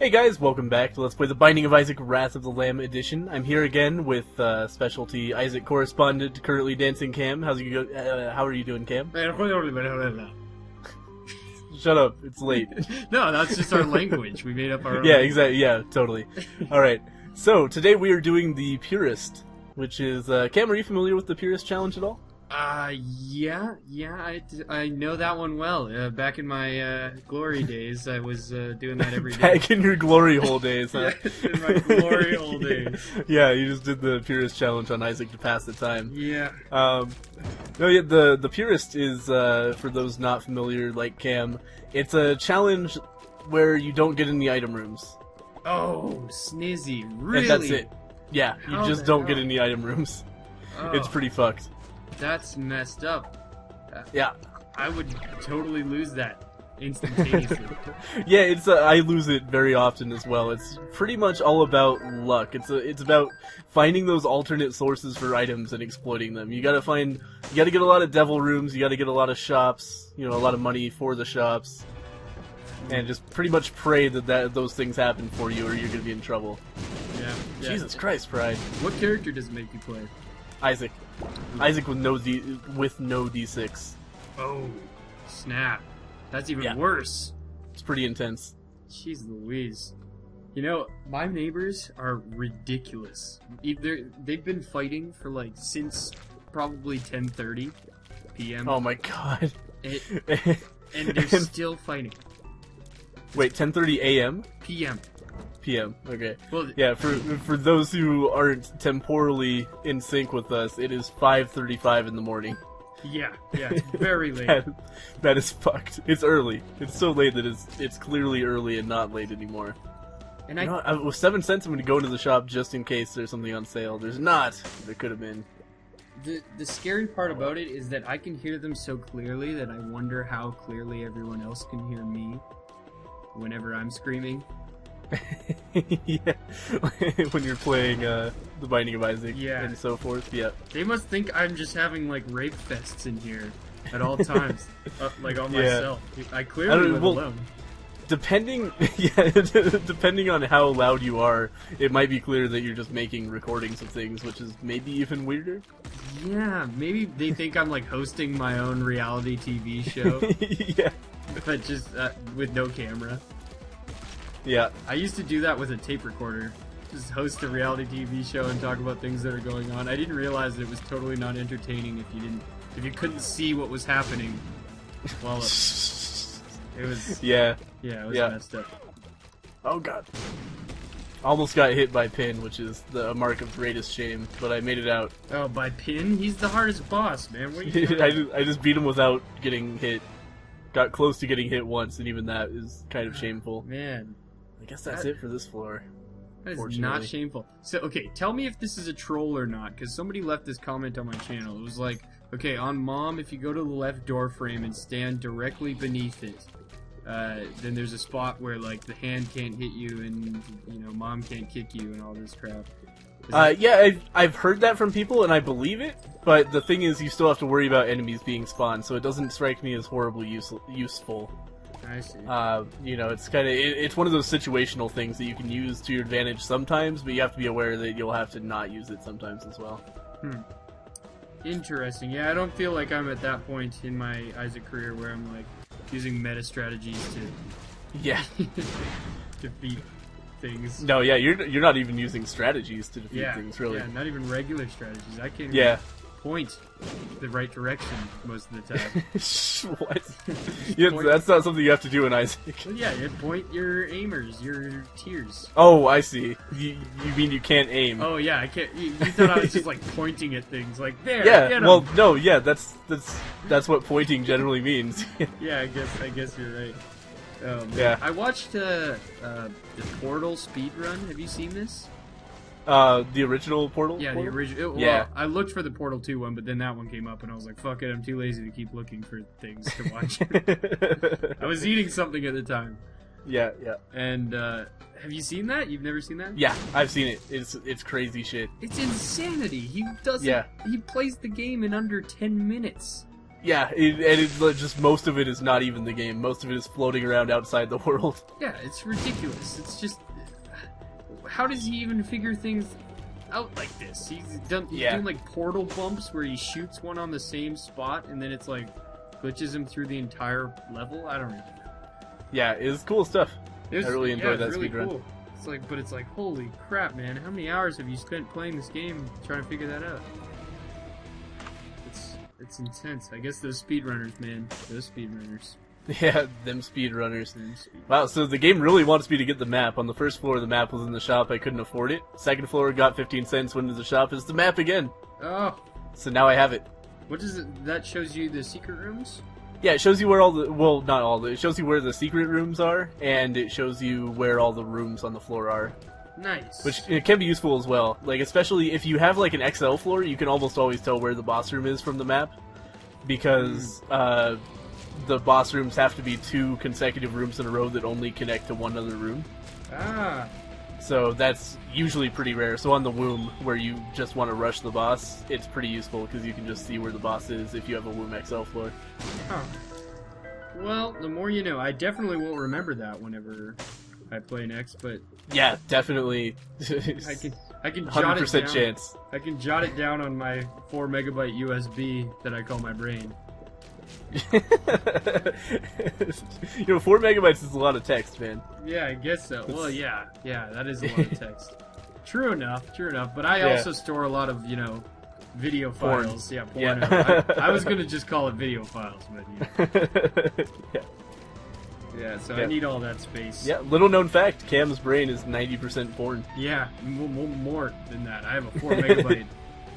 Hey guys, welcome back to Let's Play The Binding of Isaac Wrath of the Lamb edition. I'm here again with specialty Isaac correspondent, currently dancing Cam. How are you doing, Cam? Shut up, it's late. No, that's just our language. We made up our own Yeah, language. exactly, yeah, totally. Alright, so today we are doing the Purist, which is, Cam, are you familiar with the Purist challenge at all? Yeah, I know that one well. Back in my glory days, I was doing that every day. Back in your glory hole days, huh? Yeah, in my glory hole days. Yeah, you just did the Purist challenge on Isaac to pass the time. Yeah. No, yeah, the Purist is, for those not familiar, like Cam, it's a challenge where you don't get in the item rooms. Oh, snizzy, really? And that's it. Yeah, you How just the don't hell? get in the item rooms. Oh, It's pretty fucked. That's messed up. Yeah. I would totally lose that instantaneously. Yeah, it's I lose it very often as well. It's pretty much all about luck. It's about finding those alternate sources for items and exploiting them. You gotta get a lot of devil rooms, you gotta get a lot of shops, a lot of money for the shops. And just pretty much pray that those things happen for you or you're gonna be in trouble. Yeah. Jesus Christ, Pride. What character does it make you play? Isaac. Isaac with no D6. Oh, snap. That's even Yeah. worse. It's pretty intense. Jeez Louise. My neighbors are ridiculous. They've been fighting for since probably 10:30 p.m. Oh my god. And they're still fighting. Wait, 10:30 a.m.? PM. p.m. Okay. Well, Yeah, for those who aren't temporally in sync with us, it is 5:35 in the morning. yeah, it's very late. That is fucked. It's early. It's so late that it's clearly early and not late anymore. And You know what? With 7 cents, I'm going to go to the shop just in case there's something on sale. There's not. There could have been. The scary part about it is that I can hear them so clearly that I wonder how clearly everyone else can hear me whenever I'm screaming. Yeah. When you're playing The Binding of Isaac and so forth, yeah. They must think I'm just having rape fests in here at all times, on myself. I clearly live alone. Depending on how loud you are, it might be clear that you're just making recordings of things, which is maybe even weirder. Yeah, maybe they think I'm hosting my own reality TV show, Yeah. but just with no camera. Yeah. I used to do that with a tape recorder. Just host a reality TV show and talk about things that are going on. I didn't realize that it was totally not entertaining if you couldn't see what was happening. Well, it was Yeah. it was messed up. Oh god. Almost got hit by Pin, which is the mark of greatest shame, but I made it out. Oh, by Pin? He's the hardest boss, man. What are you doing? I just beat him without getting hit. Got close to getting hit once, and even that is kind of shameful. Man. I guess that's it for this floor. That is not shameful. So, okay, tell me if this is a troll or not, because somebody left this comment on my channel. It was like, okay, on Mom, if you go to the left door frame and stand directly beneath it, then there's a spot where, the hand can't hit you and, Mom can't kick you and all this crap. Yeah, I've heard that from people, and I believe it, but the thing is, you still have to worry about enemies being spawned, so it doesn't strike me as horribly useful. I see. It's it's one of those situational things that you can use to your advantage sometimes, but you have to be aware that you'll have to not use it sometimes as well. Interesting. Yeah, I don't feel like I'm at that point in my Isaac career where I'm using meta strategies to Yeah. defeat things. No, yeah, you're not even using strategies to defeat things, really. Yeah, not even regular strategies. I can't Yeah. even point the right direction most of the time. What? Yeah, that's not something you have to do in Isaac. Well, yeah, you point your aimers, your tiers. Oh, I see. You mean you can't aim? Oh yeah, I can't. You thought I was just pointing at things there. Yeah. Get 'em. Well, no. Yeah, that's what pointing generally means. Yeah, I guess you're right. Yeah. I watched the Portal speedrun. Have you seen this? The original Portal? Yeah, the original. Yeah. Well, I looked for the Portal 2 one, but then that one came up, and I was like, fuck it, I'm too lazy to keep looking for things to watch. I was eating something at the time. Yeah. And, have you seen that? You've never seen that? Yeah, I've seen it. It's crazy shit. It's insanity. He doesn't. Yeah. He plays the game in under 10 minutes. Yeah, just most of it is not even the game. Most of it is floating around outside the world. Yeah, it's ridiculous. It's just, how does he even figure things out like this? He's doing like portal bumps where he shoots one on the same spot and then it's like glitches him through the entire level. I don't really know. Yeah, it's cool stuff. I really enjoyed that really speedrun. Cool. It's like, holy crap, man! How many hours have you spent playing this game trying to figure that out? It's intense. I guess those speedrunners, man. Those speedrunners. Yeah, them speedrunners. Wow, so the game really wants me to get the map. On the first floor, the map was in the shop. I couldn't afford it. Second floor, got 15 cents, went to the shop. It's the map again. Oh. So now I have it. What is it? That shows you the secret rooms? Yeah, it shows you where all the... Well, not all the... It shows you where the secret rooms are, and it shows you where all the rooms on the floor are. Nice. Which it can be useful as well. Like, especially if you have, like, an Exile floor, you can almost always tell where the boss room is from the map. Because, the boss rooms have to be 2 consecutive rooms in a row that only connect to one other room. Ah. So that's usually pretty rare. So on the womb, where you just want to rush the boss, it's pretty useful because you can just see where the boss is if you have a womb XL floor. Huh. Well, the more you know. I definitely won't remember that whenever I play next, but... Yeah, definitely. I can 100% jot it down. chance. I can jot it down on my 4 megabyte USB that I call my brain. 4 megabytes is a lot of text, man. Yeah, I guess so. Well, yeah, that is a lot of text. True enough. But I also store a lot of, video Porn. files. Yeah, porn. Yeah. I was gonna just call it video files, but yeah, so I need all that space. Yeah, little known fact, Cam's brain is 90% porn. Yeah, more than that. I have a 4 megabyte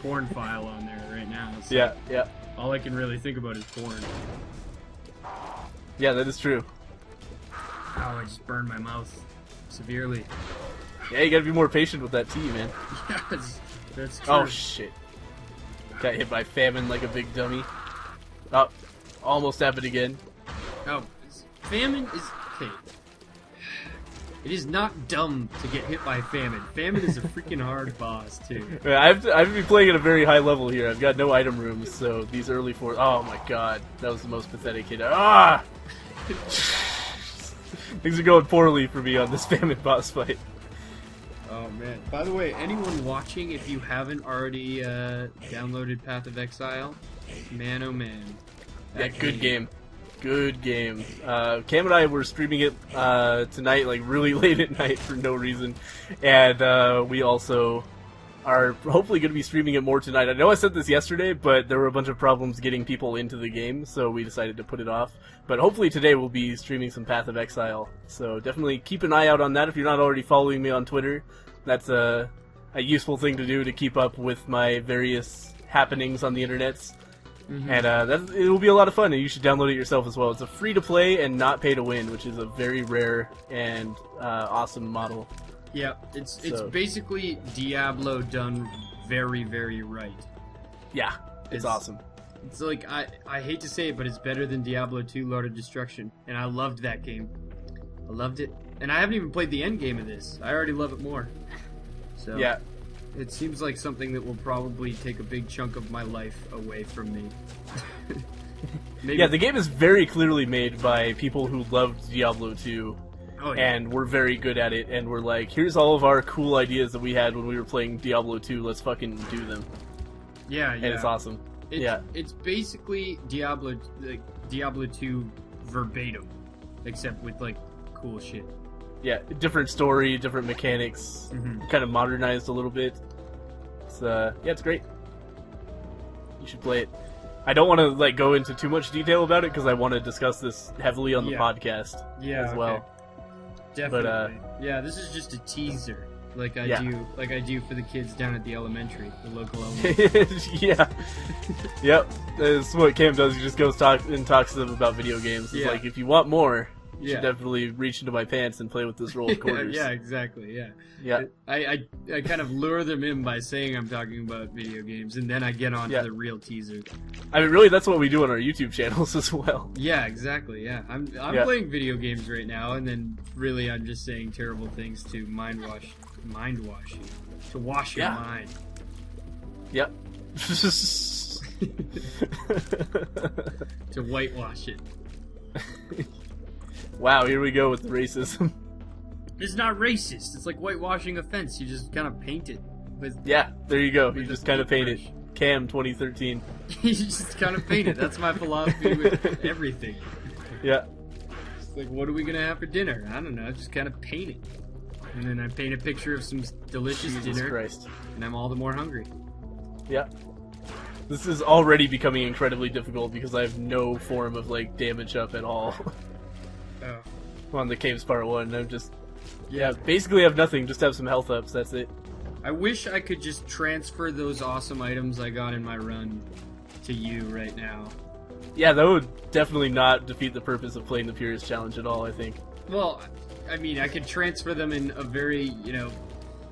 porn file on there right now. So Yeah. all I can really think about is porn. Yeah, that is true. Oh, I just burned my mouth severely. Yeah, you gotta be more patient with that tea, man. Yes, that's true. Oh, shit. Got hit by famine like a big dummy. Oh, almost happened again. Oh, famine is... Okay. It is not dumb to get hit by famine. Famine is a freaking hard boss, too. Yeah, I've been playing at a very high level here. I've got no item rooms, so these early fours... Oh my god, that was the most pathetic hit. Ah! Things are going poorly for me on this famine boss fight. Oh man. By the way, anyone watching, if you haven't already downloaded Path of Exile, man oh man. Yeah, good game. Good game. Cam and I were streaming it tonight, like really late at night for no reason. And we also are hopefully going to be streaming it more tonight. I know I said this yesterday, but there were a bunch of problems getting people into the game, so we decided to put it off. But hopefully today we'll be streaming some Path of Exile. So definitely keep an eye out on that if you're not already following me on Twitter. That's a useful thing to do to keep up with my various happenings on the internets. Mm-hmm. And it will be a lot of fun, and you should download it yourself as well. It's a free-to-play and not pay-to-win, which is a very rare and awesome model. Yeah, it's basically Diablo done very, very right. Yeah, it's awesome. It's like, I hate to say it, but it's better than Diablo 2 Lord of Destruction, and I loved that game. I loved it. And I haven't even played the end game of this. I already love it more. So yeah. It seems like something that will probably take a big chunk of my life away from me. Yeah, the game is very clearly made by people who loved Diablo 2. Oh, yeah. And we're very good at it, and we're like, here's all of our cool ideas that we had when we were playing Diablo 2, let's fucking do them. Yeah. And it's awesome. It's basically Diablo 2 verbatim, except with, like, cool shit. Yeah, different story, different mechanics, kind of modernized a little bit. It's great. You should play it. I don't want to go into too much detail about it because I want to discuss this heavily on the podcast as well. Definitely. But, this is just a teaser, like I do for the kids down at the elementary, the local elementary. Yeah. Yep. That's what Cam does. He just goes talks to them about video games. It's like, if you want more, you should definitely reach into my pants and play with this roll of quarters. Yeah, exactly. Yeah. I kind of lure them in by saying I'm talking about video games, and then I get on to the real teaser. I mean, really, that's what we do on our YouTube channels as well. Yeah, exactly. Yeah, I'm playing video games right now, and then really I'm just saying terrible things to mind wash you, to wash your mind. Yep. To whitewash it. Wow, here we go with the racism. It's not racist. It's like whitewashing a fence. You just kind of paint it. Yeah, there you go. You with just a kind of paint paintbrush. it. Cam 2013. You just kind of paint it. That's my philosophy with everything. Yeah. It's like, what are we gonna have for dinner? I don't know. Just kind of paint it. And then I paint a picture of some delicious Jesus dinner, Christ. and I'm all the more hungry. Yeah. This is already becoming incredibly difficult because I have no form of, like, damage up at all. Oh. On the Caves Part 1. I'm just... Yeah, basically have nothing. Just have some health ups. That's it. I wish I could just transfer those awesome items I got in my run to you right now. Yeah, that would definitely not defeat the purpose of playing the Purist Challenge at all, I think. Well, I mean, I could transfer them in a very,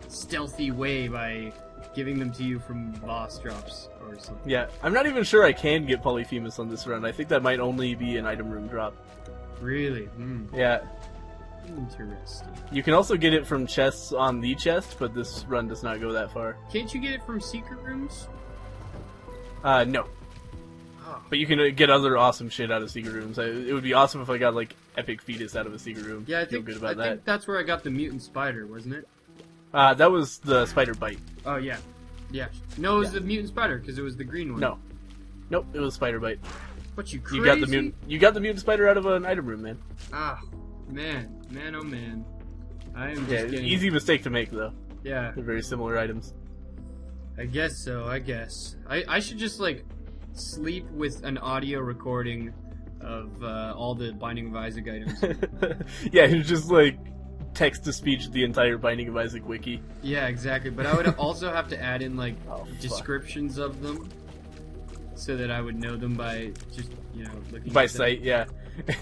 stealthy way by giving them to you from boss drops or something. Yeah, I'm not even sure I can get Polyphemus on this run. I think that might only be an item room drop. Really? Yeah. Interesting. You can also get it from chests on the chest, but this run does not go that far. Can't you get it from secret rooms? No. Oh. But you can get other awesome shit out of secret rooms. It would be awesome if I got, like, epic fetus out of a secret room. Yeah, I feel think, good about I think that's where I got the mutant spider, wasn't it? That was the spider bite. Oh, yeah. Yeah. No, it was the mutant spider, because it was the green one. No. Nope, it was spider bite. What, you crazy? You got the mutant spider out of an item room, man. Ah, man. Man, oh man. I am just Yeah, getting... easy mistake to make, though. Yeah. They're very similar items. I guess so, I guess. I should just, like, sleep with an audio recording of all the Binding of Isaac items. Yeah, you just, like, text-to-speech the entire Binding of Isaac wiki. Yeah, exactly. But I would also have to add in, like, Oh, descriptions of them so that I would know them by just, looking By at them. sight, yeah.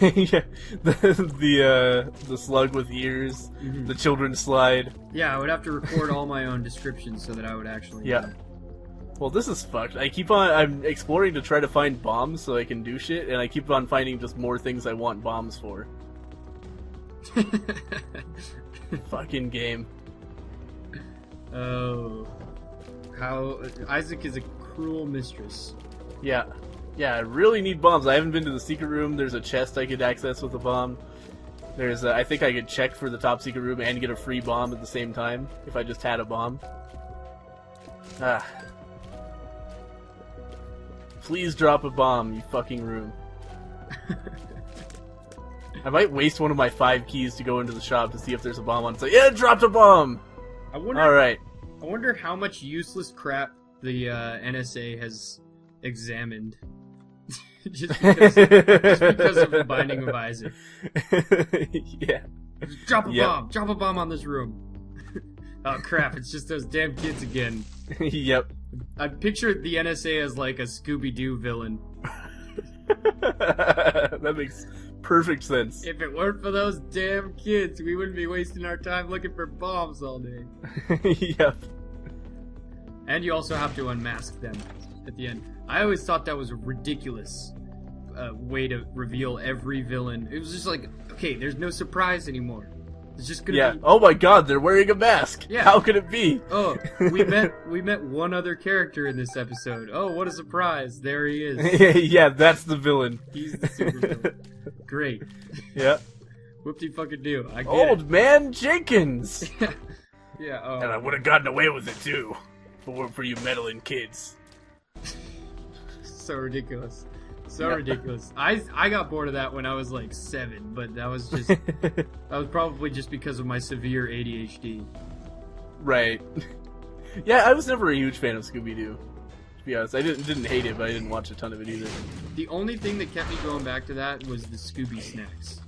Yeah, the slug with ears, Mhm. the children's slide. Yeah, I would have to record all my own descriptions so that I would actually Yeah. know. Well, this is fucked. I'm exploring to try to find bombs so I can do shit, and I keep on finding just more things I want bombs for. Fucking game. Oh. How... Isaac is a cruel mistress. Yeah. Yeah, I really need bombs. I haven't been to the secret room. There's a chest I could access with a bomb. I think I could check for the top secret room and get a free bomb at the same time if I just had a bomb. Ah. Please drop a bomb, you fucking room. I might waste one of my 5 keys to go into the shop to see if there's a bomb on site. Yeah, it dropped a bomb! Alright. I wonder how much useless crap the NSA has examined. just because of the Binding of Isaac. Yeah. Drop a bomb on this room. Oh crap, it's just those damn kids again. Yep. I pictured the NSA as like a Scooby-Doo villain. That makes perfect sense. If it weren't for those damn kids, we wouldn't be wasting our time looking for bombs all day. Yep. And you also have to unmask them at the end. I always thought that was a ridiculous way to reveal every villain. It was just like, okay, there's no surprise anymore. It's just gonna be... Oh my god, they're wearing a mask! Yeah. How could it be? Oh, we met one other character in this episode. Oh, what a surprise. There he is. Yeah, that's the villain. He's the super villain. Great. Yeah. Whoop-de-fucking-do. I get Old Man Jenkins! it. Yeah, oh. And I would have gotten away with it too. If it weren't for you meddling kids. So ridiculous. So Yeah. ridiculous. I got bored of that when I was like 7, but that was just that was probably just because of my severe ADHD. Right. Yeah, I was never a huge fan of Scooby-Doo. To be honest, I didn't hate it, but I didn't watch a ton of it either. The only thing that kept me going back to that was the Scooby snacks.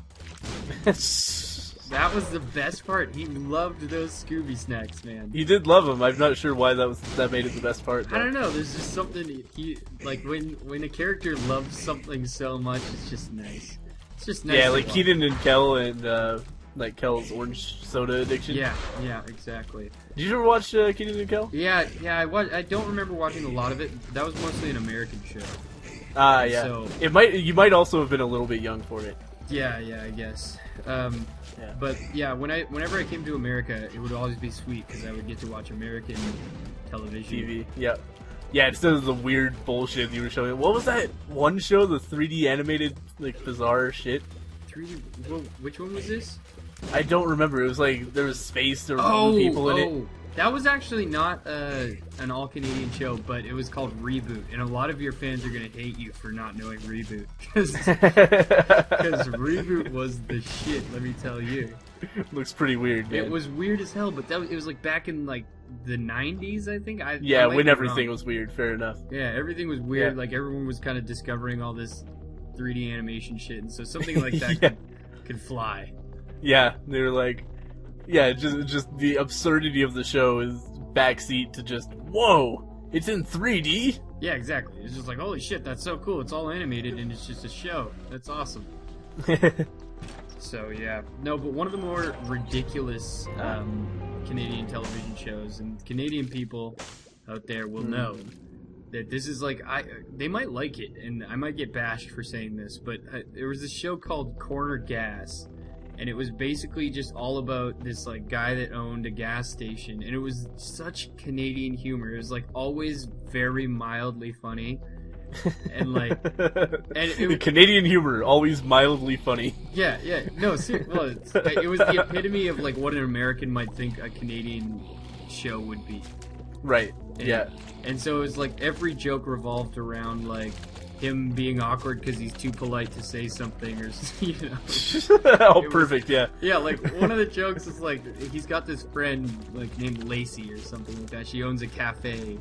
That was the best part. He loved those Scooby snacks, man. You did love them. I'm not sure why that made it the best part. Though. I don't know. There's just something he like when a character loves something so much. It's just nice. It's just nice. Yeah, to like watch. Keaton and Kel and like Kel's orange soda addiction. Yeah, exactly. Did you ever watch Keaton and Kel? Yeah. I don't remember watching a lot of it. That was mostly an American show. Yeah. So- You might also have been a little bit young for it. Yeah, I guess. Yeah. But yeah, whenever I came to America, it would always be sweet because I would get to watch American television. TV. Yeah. Yeah, instead of the weird bullshit you were showing. What was that one show? The 3D animated, like, bizarre shit? 3D... Well, which one was this? I don't remember. It was like, there was space, there were people in it. That was actually not an all-Canadian show, but it was called Reboot. And a lot of your fans are going to hate you for not knowing Reboot. Because Reboot was the shit, let me tell you. Looks pretty weird, man. It was weird as hell, but it was like back in like the 90s, I think. Yeah, when everything was weird, fair enough. Yeah, everything was weird. Yeah. Like everyone was kind of discovering all this 3D animation shit, and so something like that could fly. Yeah, they were like, just the absurdity of the show is backseat to just, whoa, it's in 3D? Yeah, exactly. It's just like, holy shit, that's so cool. It's all animated and it's just a show. That's awesome. So, yeah. No, but one of the more ridiculous Canadian television shows, and Canadian people out there will know that this is like, they might like it, and I might get bashed for saying this, but there was this show called Corner Gas, and it was basically just all about this like guy that owned a gas station, and it was such Canadian humor. It was like always very mildly funny, and like, and it, Canadian humor always mildly funny. Yeah, no, seriously, well, it was the epitome of like what an American might think a Canadian show would be. Right. And so it was like every joke revolved around like him being awkward because he's too polite to say something, or perfect. Yeah, like one of the jokes is like he's got this friend like named Lacey or something like that. She owns a cafe,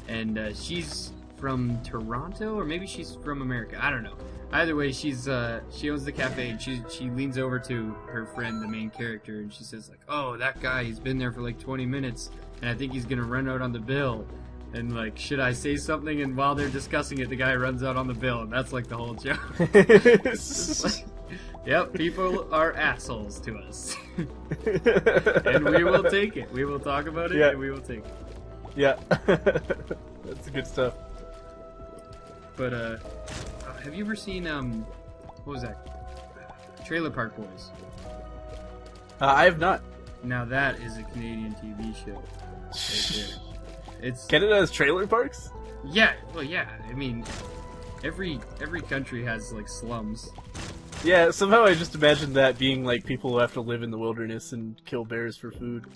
and she's from Toronto, or maybe she's from America. I don't know. Either way, she owns the cafe, and she leans over to her friend, the main character, and she says like, "Oh, that guy, he's been there for like 20 minutes, and I think he's gonna run out on the bill." And like, should I say something? And while they're discussing it, the guy runs out on the bill, and that's like the whole joke. Like, yep, people are assholes to us, and we will take it. We will talk about it, and we will take it. Yeah, that's good stuff. But have you ever seen what was that? Trailer Park Boys. I have not. Now that is a Canadian TV show. Right there. Canada has trailer parks? Yeah, well, yeah. I mean, every country has like slums. Yeah, somehow I just imagined that being like people who have to live in the wilderness and kill bears for food.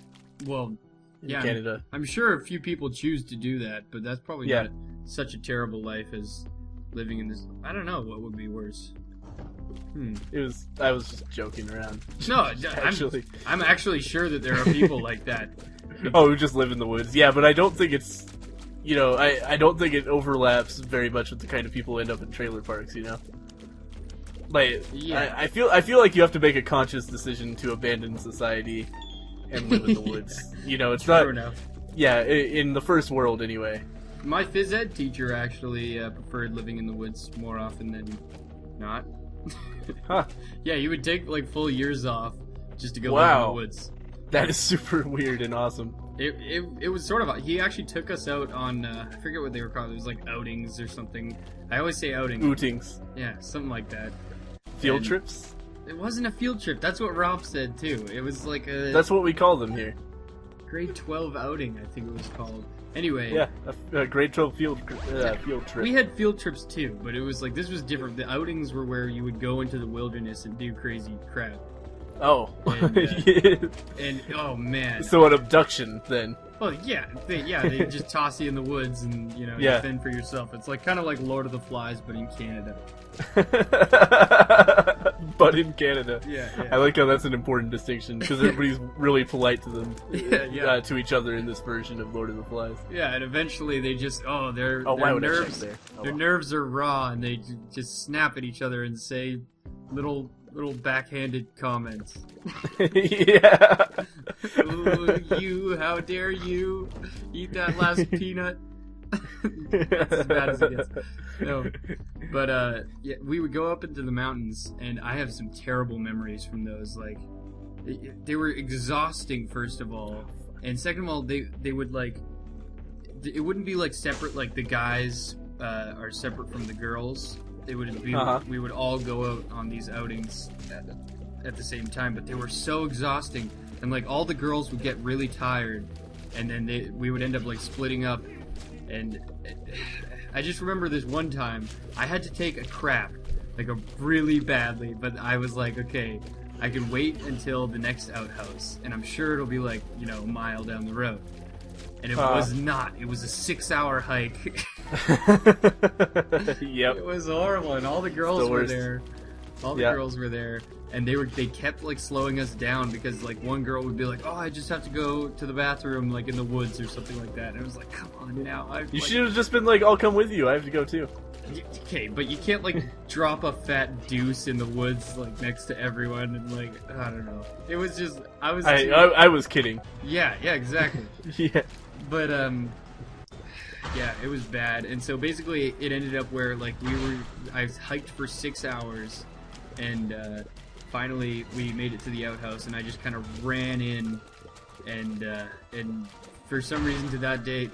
Well, yeah, Canada. I'm sure a few people choose to do that, but that's probably not such a terrible life as living in this. I don't know what would be worse. I was just joking around. No, I'm actually sure that there are people like that. Oh, who just live in the woods. Yeah, but I don't think it's, I don't think it overlaps very much with the kind of people who end up in trailer parks, Like, yeah. I feel like you have to make a conscious decision to abandon society and live in the woods. It's True not... enough. Yeah, in the first world, anyway. My phys ed teacher actually preferred living in the woods more often than not. Huh. Yeah, he would take, like, full years off just to go live in the woods. That is super weird and awesome. It was sort of... He actually took us out on... I forget what they were called. It was like outings or something. I always say outings. Outings. Yeah, something like that. Field trips? It wasn't a field trip. That's what Rob said, too. It was like a... That's what we call them here. Grade 12 outing, I think it was called. Anyway. Yeah, a grade 12 field trip. We had field trips, too, but it was like... This was different. The outings were where you would go into the wilderness and do crazy crap. Oh. And oh man. So an abduction then. Well, yeah, they just toss you in the woods and you fend for yourself. It's like kind of like Lord of the Flies, but in Canada. But in Canada. Yeah. I like how that's an important distinction because everybody's really polite to them, to each other in this version of Lord of the Flies. Yeah, and eventually they just their nerves are raw and they just snap at each other and say little backhanded comments. Yeah. Ooh, how dare you eat that last peanut? That's as bad as it gets. No. But, we would go up into the mountains, and I have some terrible memories from those. Like, they were exhausting, first of all. And second of all, they would, like... It wouldn't be, like, separate, like, the guys are separate from the girls. They would be, we would all go out on these outings at the same time, but they were so exhausting, and like all the girls would get really tired, and then we would end up like splitting up, And I just remember this one time, I had to take a crap, like really badly, but I was like, okay, I can wait until the next outhouse, and I'm sure it'll be like, you know, a mile down the road. And it was not. It was a 6-hour hike. Yep. It was horrible, and all the girls were there. All the girls were there, and they kept like slowing us down because like one girl would be like, "Oh, I just have to go to the bathroom, like in the woods or something like that." And I was like, "Come on now." You should have just been like, "I'll come with you. I have to go too." Okay, but you can't like drop a fat deuce in the woods like next to everyone and like I don't know. It was just I was kidding. Yeah, exactly. Yeah. But yeah, it was bad, and so basically it ended up where like I hiked for 6 hours, and finally we made it to the outhouse, and I just kind of ran in, and for some reason to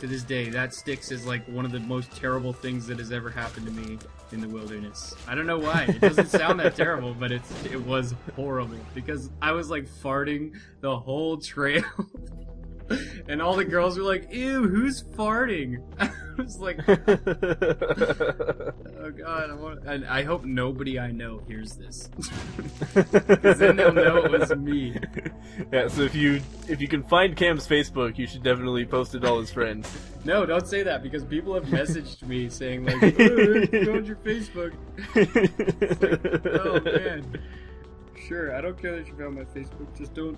this day, that sticks as like one of the most terrible things that has ever happened to me in the wilderness. I don't know why. It doesn't sound that terrible, but it was horrible because I was like farting the whole trail. And all the girls were like, "Ew, who's farting?" I was like, "Oh God!" And I hope nobody I know hears this, because then they'll know it was me. Yeah. So if you can find Cam's Facebook, you should definitely post it to all his friends. No, don't say that because people have messaged me saying like, "Oh, I found your Facebook." It's like, oh man. Sure, I don't care that you found my Facebook. Just don't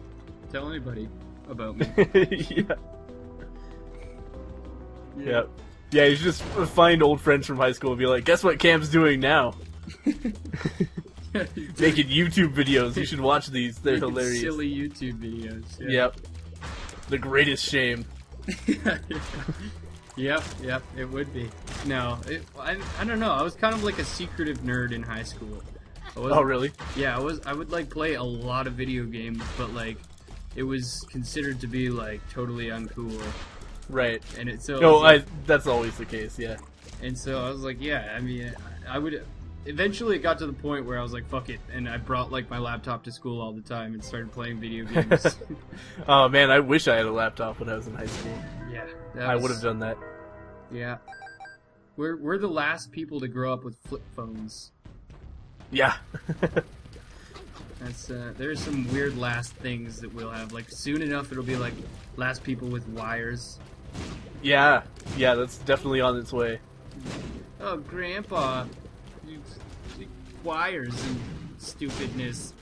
tell anybody about me. Yeah. Yeah, you should just find old friends from high school and be like, "Guess what Cam's doing now?" Making YouTube videos. You should watch these. They're hilarious. Silly YouTube videos. Yeah. Yep. The greatest shame. Yep, it would be. No, I don't know. I was kind of like a secretive nerd in high school. Oh, really? Yeah, I would like play a lot of video games, but like it was considered to be like totally uncool. Right. And it so that's always the case, yeah. And so I was like, yeah, I mean, I would eventually it got to the point where I was like, fuck it, and I brought like my laptop to school all the time and started playing video games. Oh man, I wish I had a laptop when I was in high school. Yeah. I would have done that. Yeah. We're the last people to grow up with flip phones. Yeah. That's there's some weird last things that we'll have. Like soon enough, it'll be like last people with wires. Yeah, that's definitely on its way. Oh, Grandpa, wires and stupidness.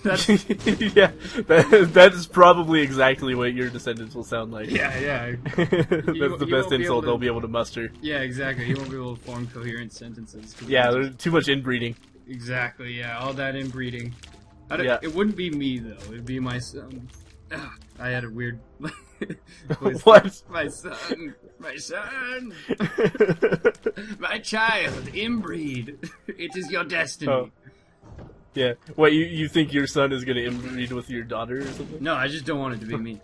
That's yeah, that is probably exactly what your descendants will sound like. Yeah. That's the best insult they'll be able to muster. Yeah, exactly. You won't be able to form coherent sentences. Yeah, there's too much inbreeding. Exactly. Yeah, all that inbreeding. It wouldn't be me though. It'd be my son. I had a weird. What? My son, my child, inbreed. It is your destiny. Oh. Yeah. What, you think your son is going to inbreed with your daughter or something? No, I just don't want it to be me.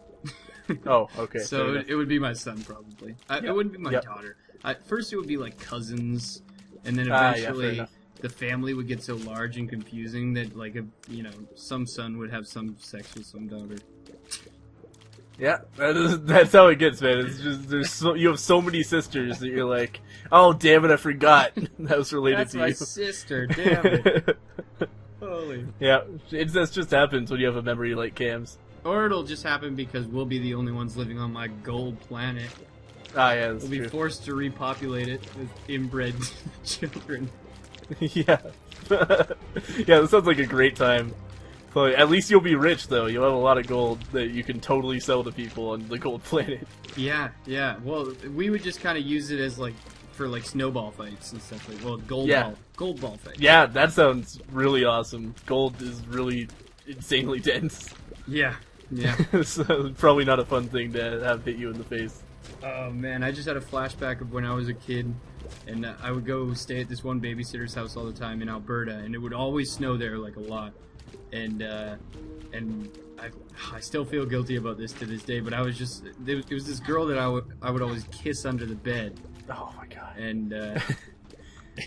Oh, okay. So it would be my son probably. It wouldn't be my daughter. First, it would be like cousins, and then eventually. The family would get so large and confusing that, like, some son would have some sex with some daughter. Yeah, that's how it gets, man. It's just you have so many sisters that you're like, oh damn it, I forgot that was related to you. That's my sister, damn it. Holy. Yeah, that just happens when you have a memory like Cam's. Or it'll just happen because we'll be the only ones living on my gold planet. Ah, yeah, that's We'll be true. forced to repopulate it with inbred children. Yeah. Yeah, that sounds like a great time. But at least you'll be rich, though. You'll have a lot of gold that you can totally sell to people on the gold planet. Yeah. Well, we would just kind of use it as, like, for, like, snowball fights and stuff. Like, well, gold ball fights. Yeah, that sounds really awesome. Gold is really insanely dense. Yeah. So probably not a fun thing to have hit you in the face. Oh, man, I just had a flashback of when I was a kid. And I would go stay at this one babysitter's house all the time in Alberta, and it would always snow there, like, a lot. And I still feel guilty about this to this day, but I was just... It was this girl that I would always kiss under the bed. Oh, my God. And,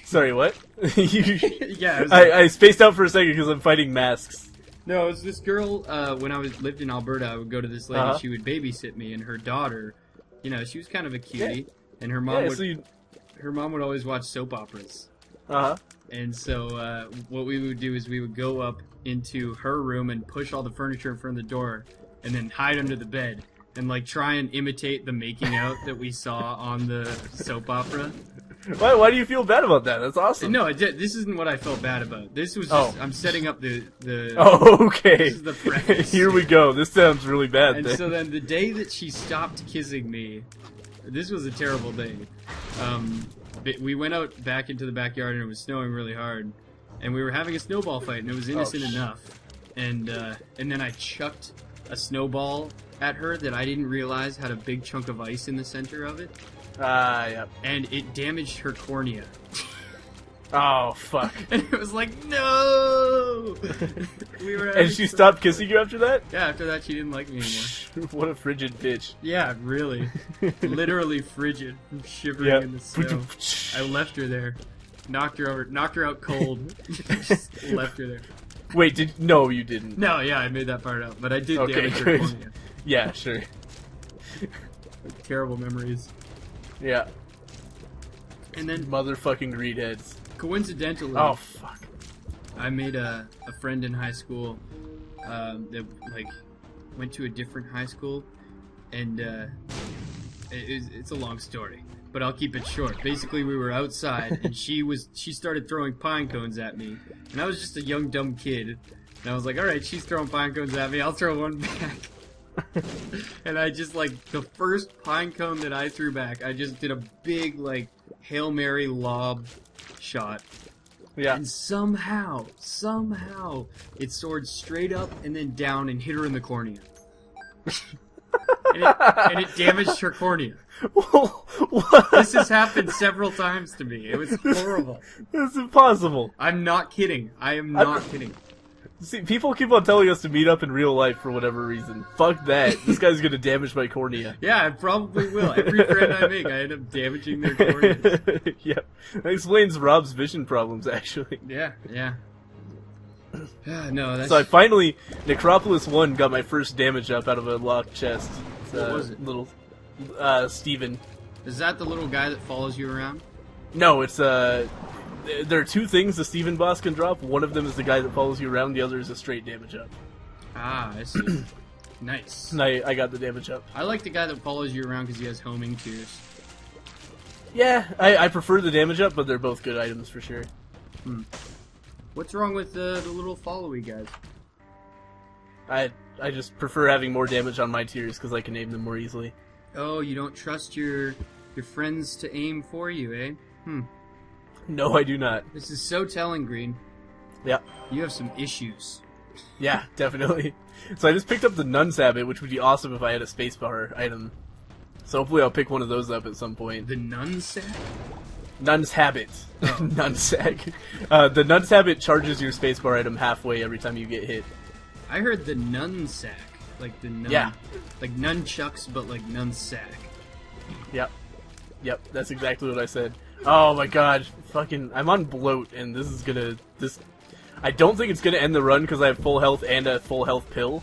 Sorry, what? Yeah. I spaced out for a second because I'm fighting masks. No, it was this girl, when I lived in Alberta, I would go to this lady, she would babysit me, and her daughter, she was kind of a cutie. Yeah. and her mom would always watch soap operas. And so what we would do is we would go up into her room and push all the furniture in front of the door, and then hide under the bed and like try and imitate the making out that we saw on the soap opera. Why do you feel bad about that? That's awesome. No, this isn't what I felt bad about. This was just, I'm setting up the Oh, okay. This is the preface. Here we go. This sounds really bad. And so then the day that she stopped kissing me, this was a terrible day. We went out back into the backyard and it was snowing really hard, and we were having a snowball fight, and it was innocent enough. And then I chucked a snowball at her that I didn't realize had a big chunk of ice in the center of it. Yep. And it damaged her cornea. Oh, fuck. And it was like, no! And she stopped kissing you after that? Yeah, after that she didn't like me anymore. What a frigid bitch. Yeah, really. Literally frigid, shivering in the snow. I left her there. Knocked her out cold. Just left her there. Wait, no, you didn't. No, yeah, I made that part up, but I did damage her cornea. Yeah, sure. Terrible memories. Yeah. And then motherfucking greedheads. Coincidentally, oh fuck, I made a friend in high school that like went to a different high school, and it's a long story, but I'll keep it short. Basically, we were outside, and she started throwing pine cones at me, and I was just a young dumb kid, and I was like, all right, she's throwing pine cones at me, I'll throw one back. And I just, like, the first pine cone that I threw back, I just did a big, like, Hail Mary lob shot. Yeah. And somehow, it soared straight up and then down and hit her in the cornea. and it damaged her cornea. What? This has happened several times to me. It was horrible. That's impossible. I'm not kidding. I am not kidding. See, people keep on telling us to meet up in real life for whatever reason. Fuck that. This guy's gonna damage my cornea. Yeah, I probably will. Every friend I make, I end up damaging their corneas. Yep. That explains Rob's vision problems, actually. Yeah. No, that's... So I finally, Necropolis 1 got my first damage up out of a locked chest. What was it? Little, Steven. Is that the little guy that follows you around? No, it's, there are two things the Steven boss can drop. One of them is the guy that follows you around, the other is a straight damage up. Ah, I see. Nice. And I got the damage up. I like the guy that follows you around because he has homing tears. Yeah, I prefer the damage up, but they're both good items for sure. What's wrong with the little followy guys? I just prefer having more damage on my tiers because I can aim them more easily. Oh, you don't trust your friends to aim for you, eh? No, I do not. This is so telling, Green. Yeah. You have some issues. Yeah, definitely. So I just picked up the Nun's Habit, which would be awesome if I had a spacebar item. So hopefully I'll pick one of those up at some point. The Nun's Sack? Nun's Habit. Oh. Nun's Sack. The Nun's Habit charges your spacebar item halfway every time you get hit. I heard the Nun Sack. Like the nun... Yeah. Like nunchucks, but like Nun Sack. Yep, that's exactly what I said. Oh my god, I'm on bloat, and this is gonna, I don't think it's gonna end the run because I have full health and a full health pill.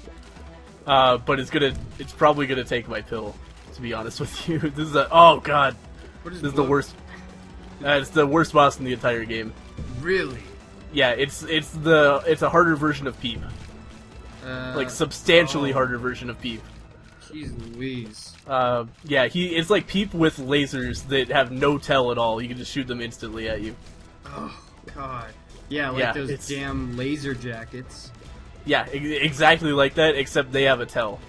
But it's probably gonna take my pill, to be honest with you. This is oh god. What is this is the worst. It's the worst boss in the entire game. Really? Yeah, it's a harder version of Peep. Like substantially harder version of Peep. Jeez Louise. Yeah, it's like Peep with lasers that have no tell at all. You can just shoot them instantly at you. Oh, God. Yeah, like those damn laser jackets. Yeah, exactly like that, except they have a tell.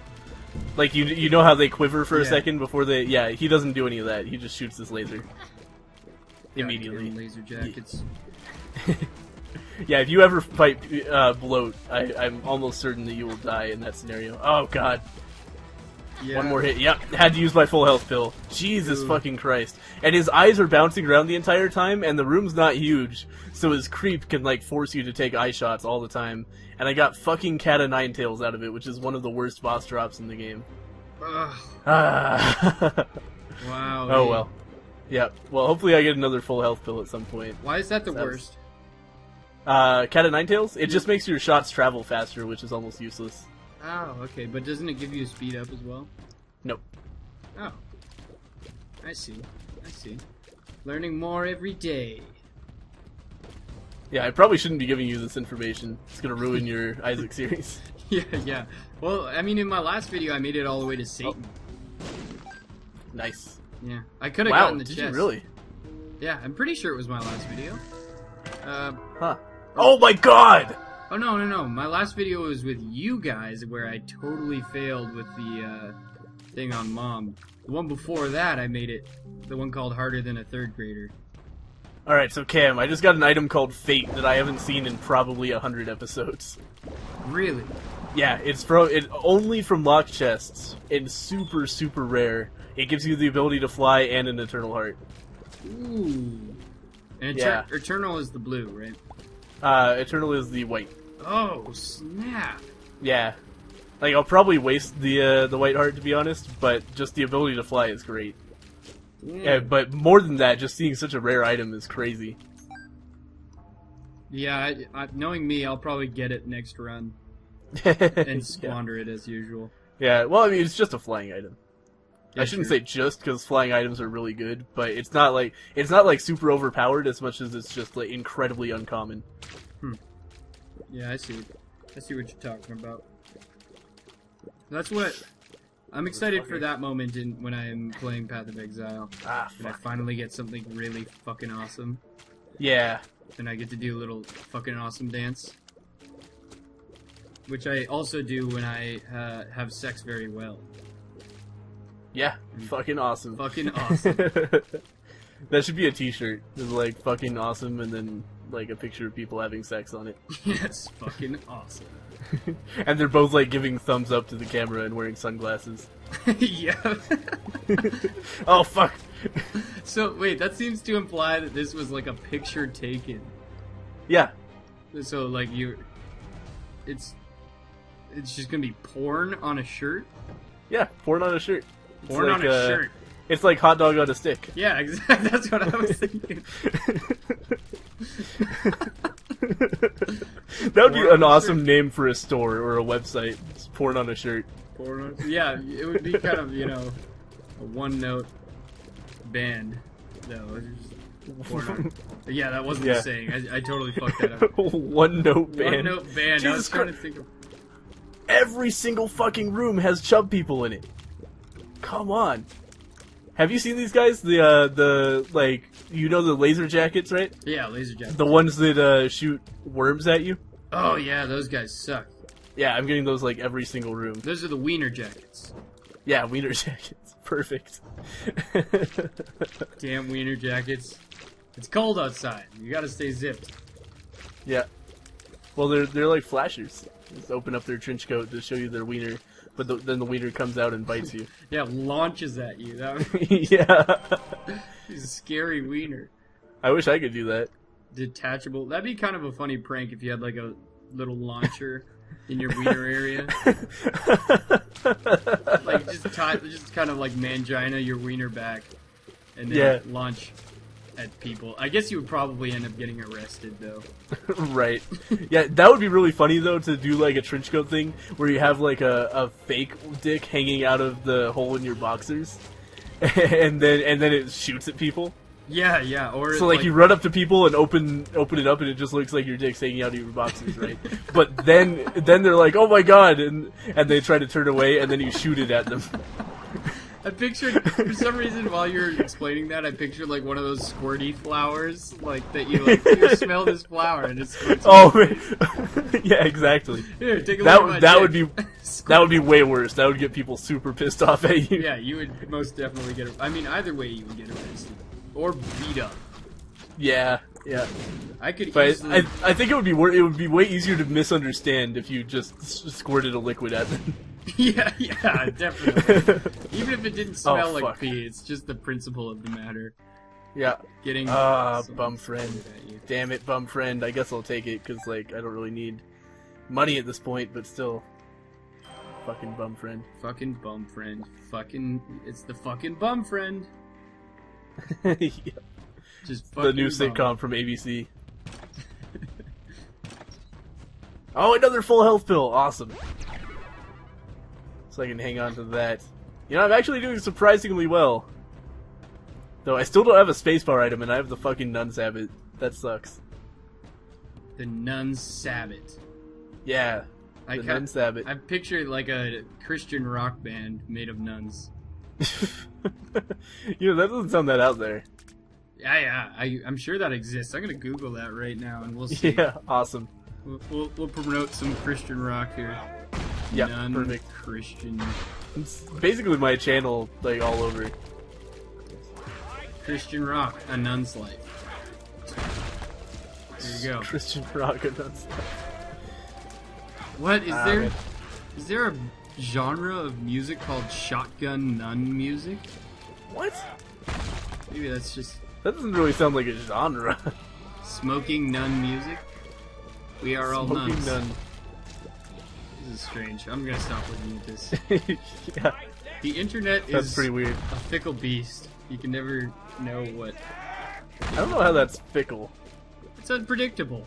Like, you know how they quiver for a second before they... Yeah, he doesn't do any of that. He just shoots this laser. Immediately. Laser jackets. Yeah, if you ever fight Bloat, I'm almost certain that you will die in that scenario. Oh, God. Yeah. One more hit. Yep, had to use my full health pill. Jesus fucking Christ. And his eyes are bouncing around the entire time, and the room's not huge, so his creep can, like, force you to take eye shots all the time. And I got fucking Cat of Nine Tails out of it, which is one of the worst boss drops in the game. Wow. Oh, well. Yep. Well, hopefully I get another full health pill at some point. Why is that the worst? Cat of Nine Tails? It just makes your shots travel faster, which is almost useless. Oh, okay. But doesn't it give you a speed up as well? Nope. Oh. I see. I see. Learning more every day. Yeah, I probably shouldn't be giving you this information. It's gonna ruin your Isaac series. Yeah. Well, I mean, in my last video, I made it all the way to Satan. Oh. Nice. Yeah, I could have Wow, gotten the did chest. you really? Yeah, I'm pretty sure it was my last video. Huh. Oh my god! Oh, no. My last video was with you guys, where I totally failed with the, thing on Mom. The one before that, I made it. The one called Harder Than a Third Grader. Alright, so Cam, I just got an item called Fate that I haven't seen in probably 100 episodes. Really? Yeah, it's only from locked chests, and super, super rare. It gives you the ability to fly and an Eternal Heart. Ooh. And Yeah. Eternal is the blue, right? Eternal is the white. Oh, snap. Yeah. Like, I'll probably waste the white heart, to be honest, but just the ability to fly is great. Yeah, but more than that, just seeing such a rare item is crazy. Yeah, knowing me, I'll probably get it next run and squander it as usual. Yeah, well, I mean, it's just a flying item. Yeah, I shouldn't true. say just because flying items are really good, but it's not like super overpowered as much as it's just like incredibly uncommon. Yeah, I see what you're talking about. That's what I'm excited for, that moment when I am playing Path of Exile. When I finally get something really fucking awesome. Yeah. And I get to do a little fucking awesome dance. Which I also do when I have sex very well. Yeah, fucking awesome. Fucking awesome. That should be a t-shirt. It's like fucking awesome and then like a picture of people having sex on it. Yes, fucking awesome. And they're both like giving thumbs up to the camera and wearing sunglasses. Yeah. Oh fuck. So wait, that seems to imply that this was like a picture taken. Yeah. So like it's just gonna be porn on a shirt. Yeah, porn on a shirt. It's Porn like, on a shirt. It's like hot dog on a stick. Yeah, exactly. That's what I was thinking. That would be Porn on an a awesome shirt. name for a store or a website. It's porn on a shirt. Porn on, yeah, it would be kind of, a one-note band. No, it's just porn on. Yeah, that wasn't the saying. I totally fucked that up. One note band. One note band. I was Jesus trying to Christ. think of. Every single fucking room has chub people in it. Come on. Have you seen these guys? The like, the laser jackets, right? Yeah, laser jackets. The ones that shoot worms at you? Oh yeah, those guys suck. Yeah, I'm getting those like every single room. Those are the wiener jackets. Yeah, wiener jackets. Perfect. Damn wiener jackets. It's cold outside. You gotta stay zipped. Yeah. Well, they're like flashers. Just open up their trench coat to show you their wiener, but then the wiener comes out and bites you. Yeah, launches at you. That Yeah. is a scary wiener. I wish I could do that. Detachable. That'd be kind of a funny prank if you had like a little launcher in your wiener area. Like just kind of like mangina your wiener back, and then launch at people. I guess you would probably end up getting arrested though. Right. Yeah, that would be really funny though to do like a trench coat thing where you have like a fake dick hanging out of the hole in your boxers, and then it shoots at people. Yeah. Or so like you run up to people and open it up and it just looks like your dick's hanging out of your boxers, right? But then they're like, oh my god, and they try to turn away and then you shoot it at them. I pictured, for some reason, while you were explaining that, I pictured like one of those squirty flowers, like that you smell this flower and it squirts. Oh, yeah, exactly. Here, take a look at my that dick. would be way worse. That would get people super pissed off at you. Yeah, you would most definitely get. I mean, either way, you would get arrested or beat up. Yeah. I could But easily. I think it would be way easier to misunderstand if you just squirted a liquid at them. Yeah, definitely. Even if it didn't smell like fuck. pee, it's just the principle of the matter. Yeah. Getting bum friend. Damn it, bum friend. I guess I'll take it because like I don't really need money at this point, but still, fucking bum friend. Fucking bum friend. It's the fucking bum friend. Yeah. Just The fucking new bum. sitcom from ABC. Oh, another full health pill. Awesome. So I can hang on to that. I'm actually doing surprisingly well. Though I still don't have a spacebar item, and I have the fucking Nun Sabbat. That sucks. The Nun Sabbat. Yeah, the Nun Sabbat. I pictured like a Christian rock band made of nuns. You know, that doesn't sound that out there. Yeah. I'm sure that exists. I'm gonna Google that right now, and we'll see. Yeah, awesome. We'll promote some Christian rock here. Yeah, Nun perfect. Christian. It's basically my channel, like, all over. Christian rock, a nun's life. There you go. Christian rock, a nun's life. What is there? Man. Is there a genre of music called shotgun nun music? What? Maybe that's just That doesn't really sound like a genre. smoking nun music. We are all Smoking nuns. nun. This is strange. I'm gonna stop looking at this. Yeah, The internet that's is pretty weird. a fickle beast. You can never know what. I don't know how that's fickle. It's unpredictable.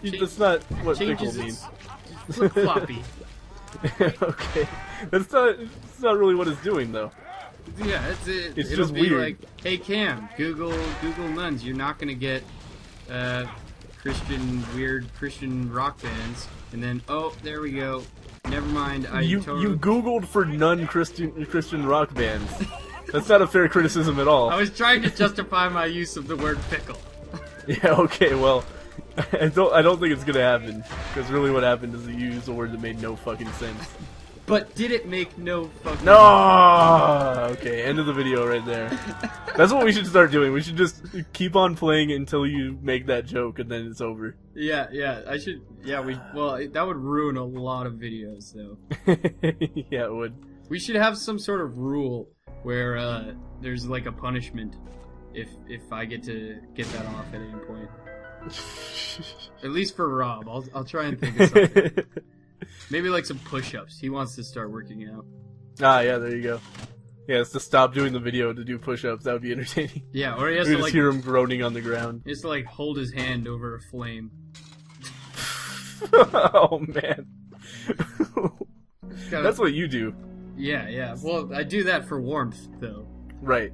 That's not what fickle Changes means. flip floppy. Okay, that's not really what it's doing though. Yeah, that's it. It's It'll just be weird. like, hey Cam, Google nuns. You're not gonna get weird Christian rock bands, and then there we go. Never mind. You Googled for Christian rock bands. That's not a fair criticism at all. I was trying to justify my use of the word fickle. Yeah. Okay. Well, I don't think it's gonna happen because really what happened is that you used a word that made no fucking sense. But did it make no fucking No. Okay. End of the video right there. That's what we should start doing. We should just keep on playing until you make that joke, and then it's over. Yeah, I should. Yeah, that would ruin a lot of videos, though. Yeah, it would. We should have some sort of rule where there's like a punishment if I get to get that off at any point. At least for Rob, I'll try and think of something. Maybe like some push-ups. He wants to start working out. Ah, yeah, there you go. Yeah, it's to stop doing the video to do push-ups. That would be entertaining. Yeah, or he has You to just like hear him groaning on the ground. he has to like hold his hand over a flame. Oh man, Gotta- that's what you do, Yeah. Well, I do that for warmth, though. right?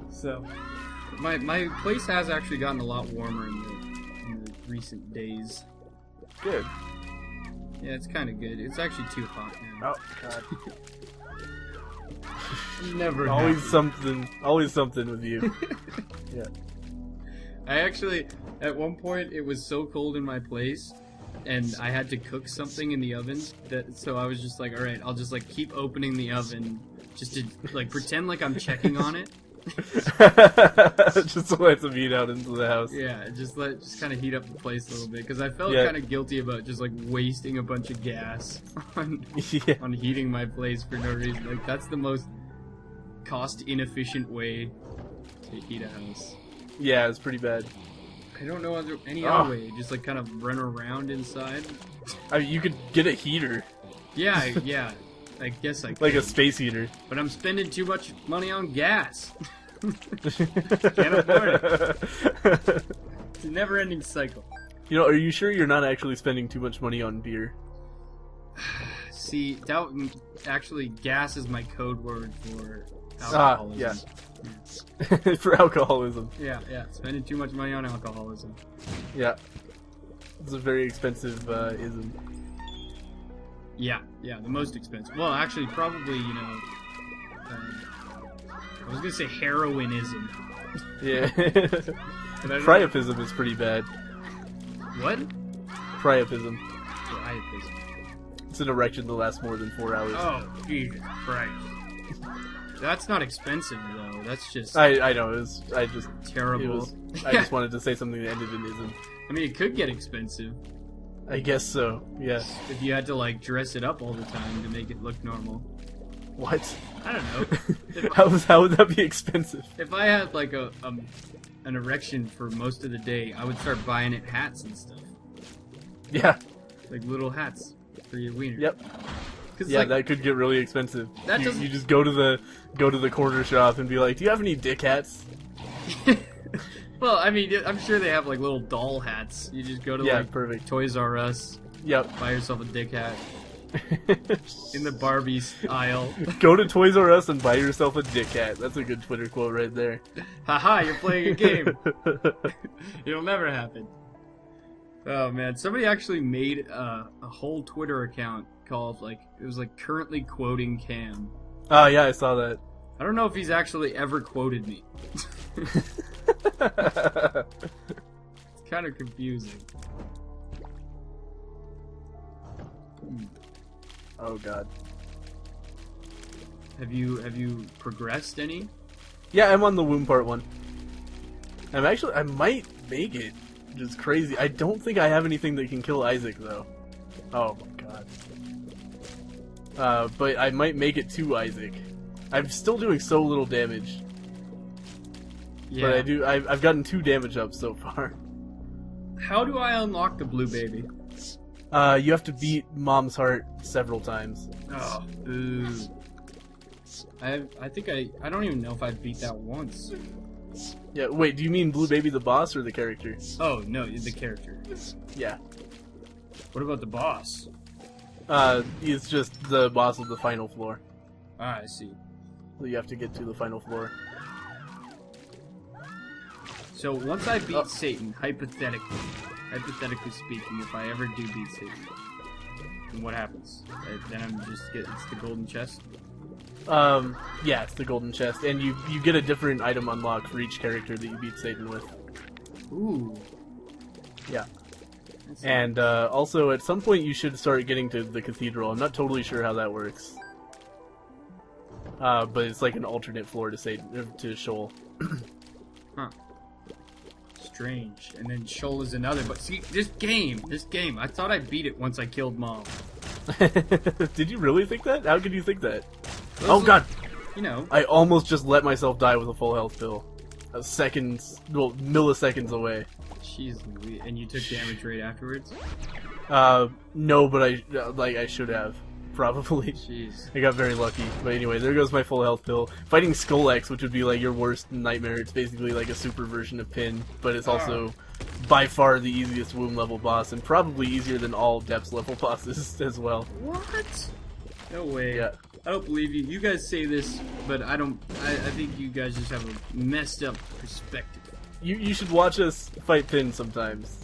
So, my place has actually gotten a lot warmer in the recent days. Good. Yeah, it's kind of good. It's actually too hot now. Oh god. Never. Always happy. something with you. Yeah. I actually, at one point, it was so cold in my place, and I had to cook something in the oven. So I was just like, all right, I'll just like keep opening the oven, just to like pretend like I'm checking on it. Just to let some heat out into the house. Yeah, just kind of heat up the place a little bit because I felt Yeah. kind of guilty about just like wasting a bunch of gas on Yeah. on heating my place for no reason. Like that's the most cost inefficient way to heat a house. Yeah, it's pretty bad. I don't know any other way. Just like kind of run around inside. I mean, you could get a heater, Yeah. I guess I could. like a space heater. But I'm spending too much money on gas. Can't afford it. It's a never-ending cycle. You know, are you sure you're not actually spending too much money on beer? See, actually, gas is my code word for alcoholism. Yeah. For alcoholism. Yeah, spending too much money on alcoholism. Yeah. It's a very expensive ism. Yeah, the most expensive. Well, actually, probably, I was gonna say heroinism. Yeah. But I don't- Priapism is pretty bad. What? Priapism. Priapism. It's an erection that lasts more than 4 hours. Oh, Jesus Christ. That's not expensive, though. That's just I know, terrible. I just wanted to say something that ended in ism. I mean, it could get expensive I guess so, yeah. if you had to, like, dress it up all the time to make it look normal. What? I don't know. How would that be expensive? If I had, like, an erection for most of the day, I would start buying it hats and stuff. Yeah. Like, little hats for your wiener. Yep. 'Cause, Yeah, like, that could get really expensive. That you, doesn't- you just go to the corner shop and be like, "Do you have any dick hats?" well, I mean, I'm sure they have, like, little doll hats. You just go to, Yeah, like, perfect. Toys R Us, Yep. buy yourself a dick hat. In the Barbies aisle. Go to Toys R Us and buy yourself a Dick Cat. That's a good Twitter quote right there. Haha, you're playing a game. It'll never happen. Oh man, somebody actually made a whole Twitter account called it was currently quoting Cam. Oh yeah, I saw that. I don't know if he's actually ever quoted me. It's kind of confusing. Oh god. Have you progressed any? Yeah, I'm on the womb part 1. I might make it. Which is crazy. I don't think I have anything that can kill Isaac though. Oh my god. But I might make it to Isaac. I'm still doing so little damage. Yeah. But I've gotten 2 damage up so far. How do I unlock the blue baby? You have to beat Mom's heart several times. Oh, ooh. I think I don't even know if I beat that once. Yeah, wait, do you mean Blue Baby the boss or the character? Oh, no, the character. Yeah. What about the boss? He's just the boss of the final floor. Ah, I see. So you have to get to the final floor. So once I beat Satan, hypothetically speaking, if I ever do beat Satan, then what happens? Then it's the golden chest? Yeah, it's the golden chest, and you get a different item unlocked for each character that you beat Satan with. Ooh. Yeah. And also, at some point you should start getting to the cathedral. I'm not totally sure how that works. But it's like an alternate floor to Sheol. Huh. Strange. And then Sheol is another. But see, this game, I thought I beat it once I killed Mom. Did you really think that? How could you think that? Oh god! You know. I almost just let myself die with a full health pill. Milliseconds away. Jeez, and you took damage right afterwards? No, but I should have. Probably. Jeez. I got very lucky. But anyway, there goes my full health pill. Fighting Skull-X, which would be like your worst nightmare. It's basically like a super version of Pin, but it's also by far the easiest womb level boss, and probably easier than all depths level bosses as well. What? No way. Yeah. I don't believe you. You guys say this, but I don't. I think you guys just have a messed up perspective. You should watch us fight Pin sometimes.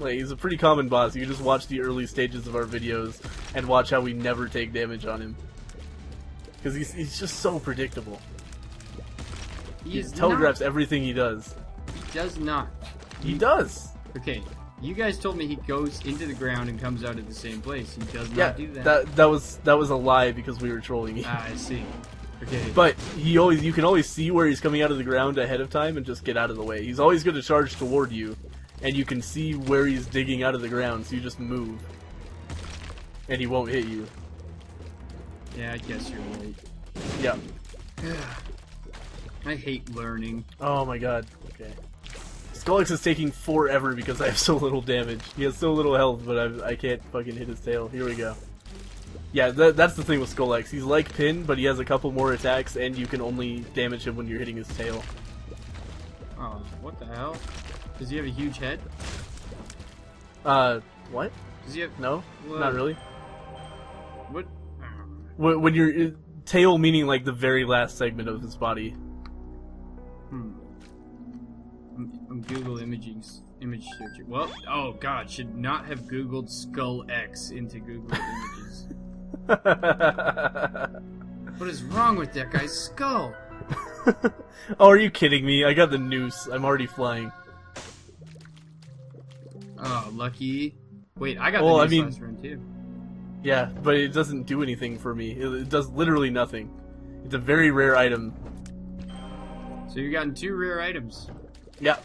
Like, he's a pretty common boss. You can just watch the early stages of our videos and watch how we never take damage on him. Because he's just so predictable. He telegraphs everything he does. He does not. He does! Okay, you guys told me he goes into the ground and comes out at the same place. He does not do that. That was a lie because we were trolling you. Ah, I see. Okay. But you can always see where he's coming out of the ground ahead of time and just get out of the way. He's always going to charge toward you, and you can see where he's digging out of the ground, so you just move. And he won't hit you. Yeah, I guess you're right. Yeah. I hate learning. Oh my god. Okay. Skull-X is taking forever because I have so little damage. He has so little health, but I can't fucking hit his tail. Here we go. Yeah, that's the thing with Skull-X. He's like Pin, but he has a couple more attacks, and you can only damage him when you're hitting his tail. Oh, what the hell? Does he have a huge head? What? Does he have... No? What? Not really. What? When you're... Tail meaning like the very last segment of his body. I'm Google image searching. Well, oh god, should not have Googled Skull-X into Google Images. What is wrong with that guy's skull? Oh, are you kidding me? I got the noose. I'm already flying. Oh, lucky. Wait, I got the noose last run too. Yeah, but it doesn't do anything for me. It does literally nothing. It's a very rare item. So you've gotten 2 rare items. Yeah,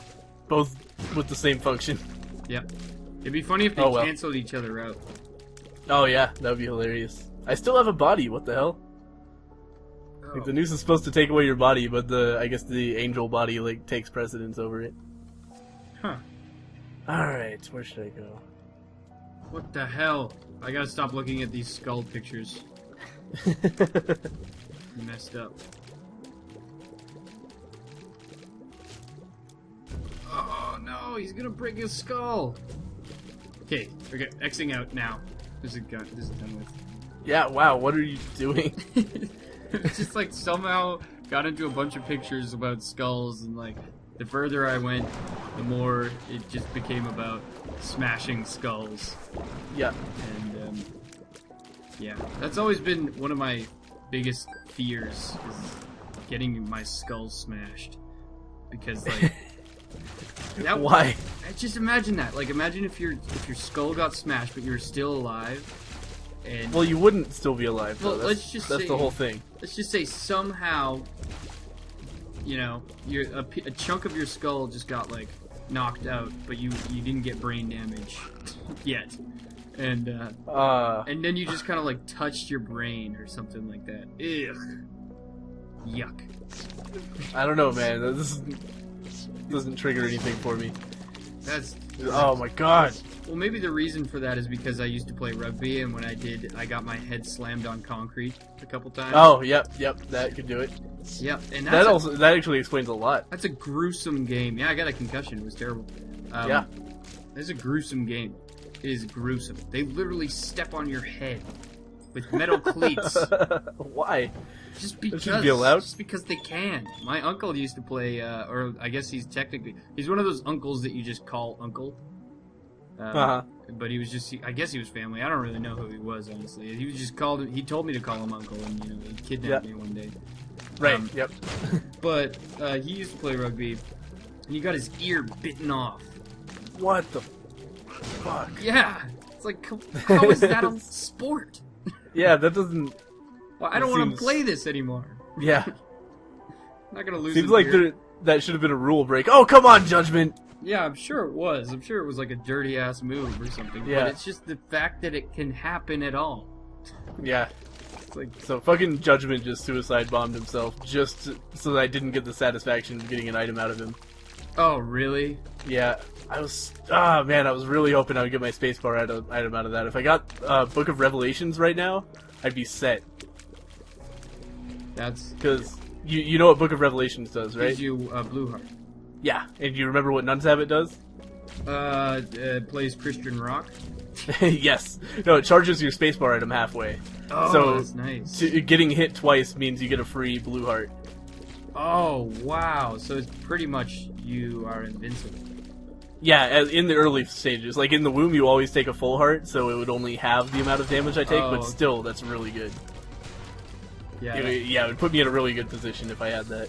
both with the same function. Yep. It'd be funny if they canceled each other out. Oh yeah, that would be hilarious. I still have a body, what the hell? Oh. Like, the noose is supposed to take away your body, but I guess the angel body like takes precedence over it. Huh. Alright, where should I go? What the hell? I gotta stop looking at these skull pictures. Messed up. Oh no, he's gonna break his skull! Okay, Xing out now. This is done with. Yeah, wow, what are you doing? It's just like somehow got into a bunch of pictures about skulls, and like the further I went, the more it just became about smashing skulls. Yeah. And yeah, that's always been one of my biggest fears, is getting my skull smashed. Because like that, why? Just imagine that. Like imagine if your skull got smashed but you were still alive. And well, you wouldn't still be alive, though. Well, let's just that's say, the whole thing. Let's just say somehow, you know, a chunk of your skull just got like knocked out, but you didn't get brain damage yet, and then you just kind of like touched your brain or something like that. Ugh, yuck. I don't know, man. This doesn't trigger anything for me. That's oh my god. Well, maybe the reason for that is because I used to play rugby, and when I did, I got my head slammed on concrete a couple times. Oh, yep, that could do it. Yep, and that actually explains a lot. That's a gruesome game. Yeah, I got a concussion. It was terrible. Yeah. It's a gruesome game. It is gruesome. They literally step on your head with metal cleats. Why? Just because. That should be allowed. Just because they can. My uncle used to play, or I guess he's one of those uncles that you just call uncle. But he was just, I guess he was family. I don't really know who he was, honestly. He was just he told me to call him uncle, and, you know, he kidnapped me one day. Right, yep. But, he used to play rugby, and he got his ear bitten off. What the fuck? Yeah! It's like, how is that a sport? Yeah, that doesn't... Well, I don't want to play this anymore. Yeah. I'm not gonna lose Seems like that should have been a rule break. Oh, come on, Judgment! Yeah, I'm sure it was. I'm sure it was like a dirty-ass move or something. Yeah. But it's just the fact that it can happen at all. Yeah. It's like, so fucking Judgment just suicide bombed himself just so that I didn't get the satisfaction of getting an item out of him. Oh, really? Yeah. I was really hoping I would get my spacebar item out of that. If I got Book of Revelations right now, I'd be set. That's... Because you know what Book of Revelations does, right? Gives you a blue heart. Yeah, and do you remember what Nuns Habit does? Plays Christian rock. Yes. No, it charges your spacebar item halfway. Oh, so that's nice. Getting hit twice means you get a free blue heart. Oh, wow. So it's pretty much you are invincible. Yeah, in the early stages. Like in the womb, you always take a full heart, so it would only have the amount of damage I take, but still, that's really good. Yeah. It would put me in a really good position if I had that.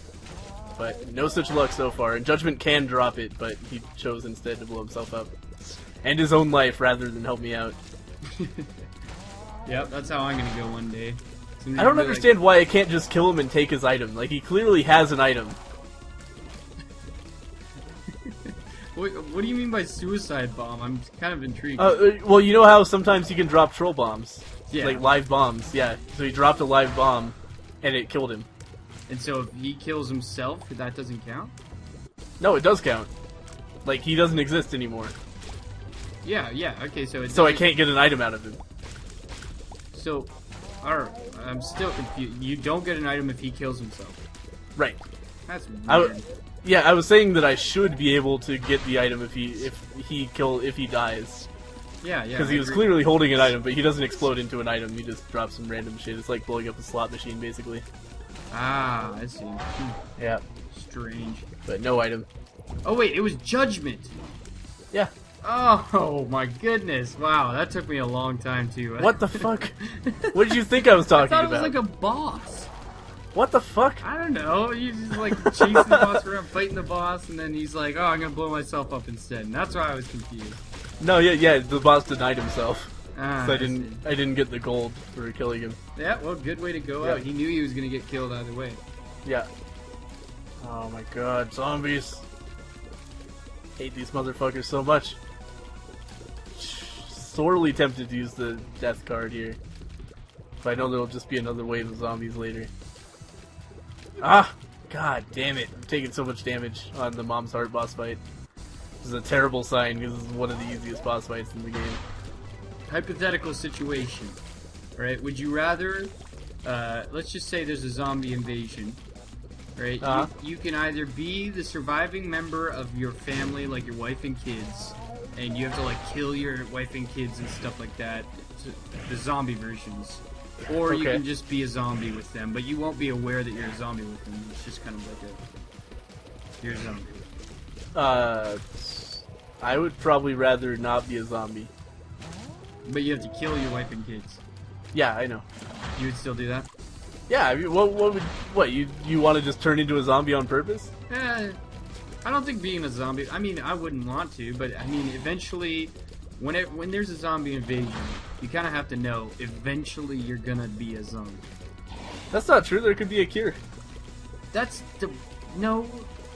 But no such luck so far. And Judgment can drop it, but he chose instead to blow himself up. And his own life rather than help me out. Yep, that's how I'm gonna go one day. I don't understand why I can't just kill him and take his item. Like, he clearly has an item. What do you mean by suicide bomb? I'm kind of intrigued. Well, you know how sometimes you can drop troll bombs? Yeah. Like live bombs, yeah. So he dropped a live bomb, and it killed him. And so if he kills himself, that doesn't count? No, it does count. Like, he doesn't exist anymore. Yeah, okay, so I can't get an item out of him. So, alright, I'm still confused. You don't get an item if he kills himself. Right. That's weird. I was saying that I should be able to get the item if he dies. Yeah. Because he was clearly holding an item, but he doesn't explode into an item. He just drops some random shit. It's like blowing up a slot machine, basically. Ah, I see. Yeah. Strange. But no item. Oh wait, it was Judgment! Yeah. Oh my goodness, wow, that took me a long time to... What the fuck? What did you think I was talking about? I thought it was like a boss. What the fuck? I don't know, you just like chasing the boss around, fighting the boss, and then he's like, oh, I'm gonna blow myself up instead, and that's why I was confused. No, yeah, the boss denied himself. Ah, so I didn't get the gold for killing him. Yeah, well, good way to go out. He knew he was gonna get killed either way. Yeah. Oh my god, zombies. Hate these motherfuckers so much. Sorely tempted to use the death card here. But I know there'll just be another wave of zombies later. Ah! God damn it. I'm taking so much damage on the Mom's Heart boss fight. This is a terrible sign because this is one of the easiest boss fights in the game. Hypothetical situation. Right? Would you rather... let's just say there's a zombie invasion. Right? You can either be the surviving member of your family, like your wife and kids, and you have to like kill your wife and kids and stuff like that, the zombie versions, Or you Okay. can just be a zombie with them, but you won't be aware that you're a zombie with them. It's just kind of like a... You're a zombie. I would probably rather not be a zombie. But you have to kill your wife and kids. Yeah, I know. You would still do that? Yeah, I mean, what you want to just turn into a zombie on purpose? I don't think being a zombie... I mean, I wouldn't want to, but I mean, eventually... When there's a zombie invasion, you kind of have to know, eventually you're gonna be a zombie. That's not true. There could be a cure. That's the... No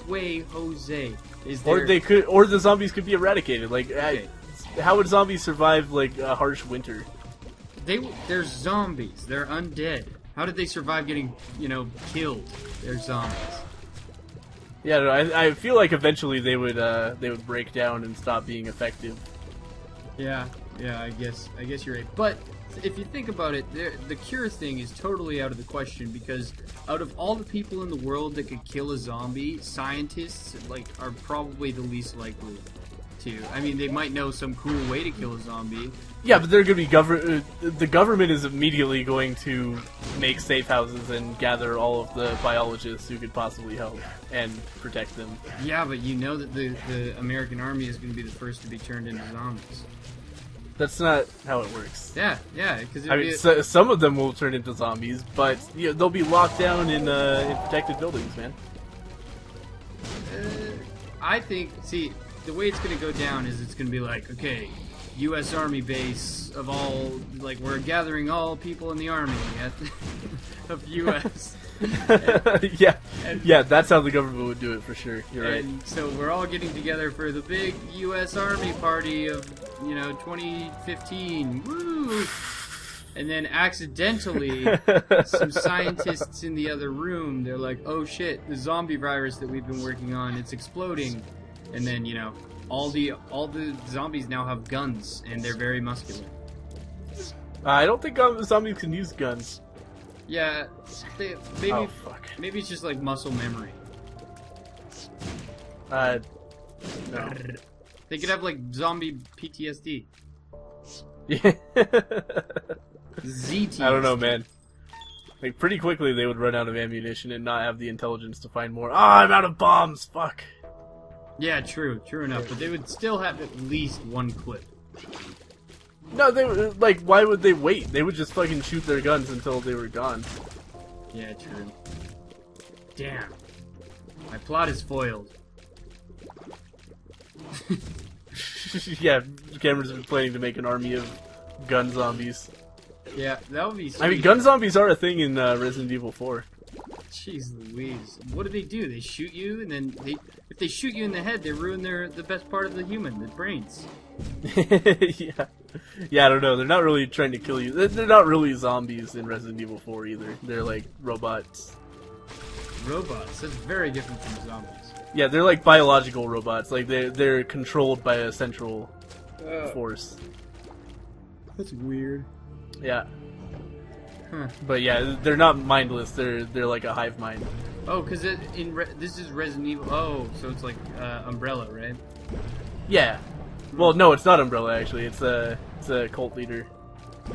way, Jose. Is Or there... or the zombies could be eradicated. Like, Okay. how would zombies survive like a harsh winter? They're zombies. They're undead. How did they survive getting, killed? They're zombies. Yeah, no, I feel like eventually they would break down and stop being effective. Yeah, I guess you're right. But if you think about it, the cure thing is totally out of the question because out of all the people in the world that could kill a zombie, scientists are probably the least likely to. I mean, they might know some cool way to kill a zombie. Yeah, but they're going to be the government is immediately going to make safe houses and gather all of the biologists who could possibly help and protect them. Yeah, but you know that the American army is going to be the first to be turned into zombies. That's not how it works. Yeah, because I mean, some of them will turn into zombies, but they'll be locked down in protected buildings, man. I think, see, the way it's going to go down is it's going to be like, okay, U.S. Army base of all, we're gathering all people in the Army of U.S. Yeah, that's how the government would do it for sure. You're right. And so we're all getting together for the big U.S. Army party of, 2015. Woo! And then accidentally, some scientists in the other room, they're like, oh shit, the zombie virus that we've been working on, it's exploding. And then, all the zombies now have guns, and they're very muscular. I don't think zombies can use guns. Yeah, maybe Oh, fuck. maybe it's just like muscle memory. No. They could have zombie PTSD. Yeah. ZT. I don't know, man. Pretty quickly they would run out of ammunition and not have the intelligence to find more. Ah, I'm out of bombs! Fuck. Yeah, true enough. But they would still have at least one clip. No, why would they wait? They would just fucking shoot their guns until they were gone. Yeah, true. Damn. My plot is foiled. Yeah, Cameron's been planning to make an army of gun zombies. Yeah, that would be sweet. I mean, gun zombies are a thing in Resident Evil 4. Jeez Louise. What do? They shoot you, and then if they shoot you in the head, they ruin the best part of the human, the brains. Yeah, I don't know. They're not really trying to kill you. They're not really zombies in Resident Evil 4 either. They're like robots. Robots? That's very different from zombies. Yeah, they're like biological robots. Like they're controlled by a central force. That's weird. Yeah. Huh. But yeah, they're not mindless. They're like a hive mind. Oh, because this is Resident Evil. Oh, so it's like Umbrella, right? Yeah. Well, no, it's not Umbrella actually. It's a cult leader.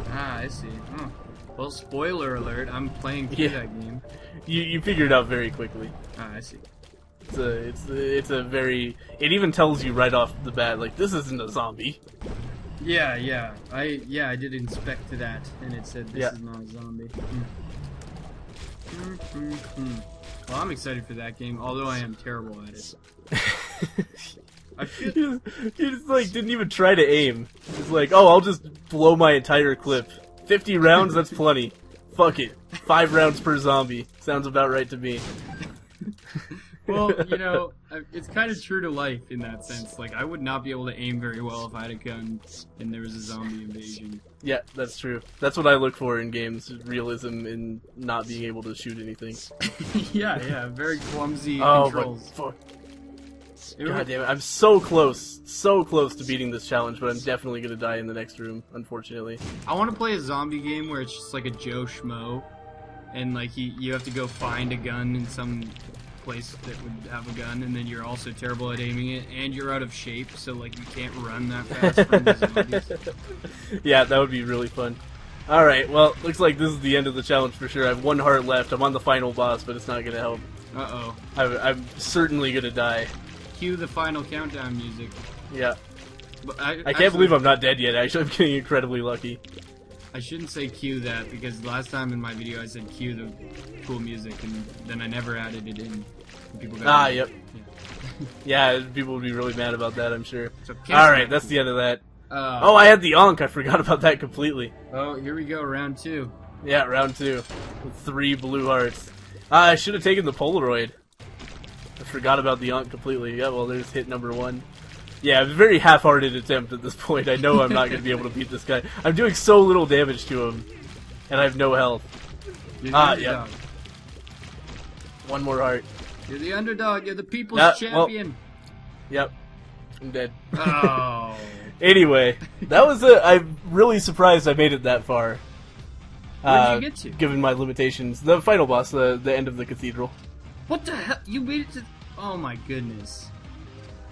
Ah, I see. Oh. Well, spoiler alert. I'm playing through that game. You figure it out very quickly. Ah, I see. It's a very. It even tells you right off the bat, like, this isn't a zombie. Yeah. I did inspect to that, and it said this is not a zombie. Well, I'm excited for that game, although I am terrible at it. I feel... You just didn't even try to aim. It's like, oh, I'll just blow my entire clip. 50 rounds, that's plenty. Fuck it. 5 rounds per zombie. Sounds about right to me. Well, it's kind of true to life in that sense. Like, I would not be able to aim very well if I had a gun and there was a zombie invasion. Yeah, that's true. That's what I look for in games, realism in not being able to shoot anything. Yeah, very clumsy controls. But fuck. God damn it, I'm so close to beating this challenge, but I'm definitely gonna die in the next room, unfortunately. I want to play a zombie game where it's just like a Joe Schmo, and you have to go find a gun in some place that would have a gun, and then you're also terrible at aiming it, and you're out of shape, so you can't run that fast from the zombies. Yeah, that would be really fun. Alright, well, looks like this is the end of the challenge for sure. I have 1 heart left. I'm on the final boss, but it's not gonna help. Uh-oh. I'm certainly gonna die. Cue the final countdown music. Yeah. But I can't believe I'm not dead yet. Actually, I'm getting incredibly lucky. I shouldn't say cue that, because last time in my video I said cue the cool music, and then I never added it in. People got yep. Yeah. Yeah, people would be really mad about that, I'm sure. So Alright, that's the end of that. Oh, I had the Ankh. I forgot about that completely. Oh, here we go, round 2. Yeah, round 2. With 3 blue hearts. I should have taken the Polaroid. I forgot about the Ankh completely. Yeah, well, there's hit number 1. Yeah, a very half-hearted attempt at this point. I know I'm not going to be able to beat this guy. I'm doing so little damage to him, and I have no health. Yeah. 1 more heart. You're the underdog. You're the people's champion. Well, yep. I'm dead. Oh. Anyway, that was I'm really surprised I made it that far. Where did you get to? Given my limitations. The final boss, the end of the cathedral. What the hell? You made it to... Oh my goodness.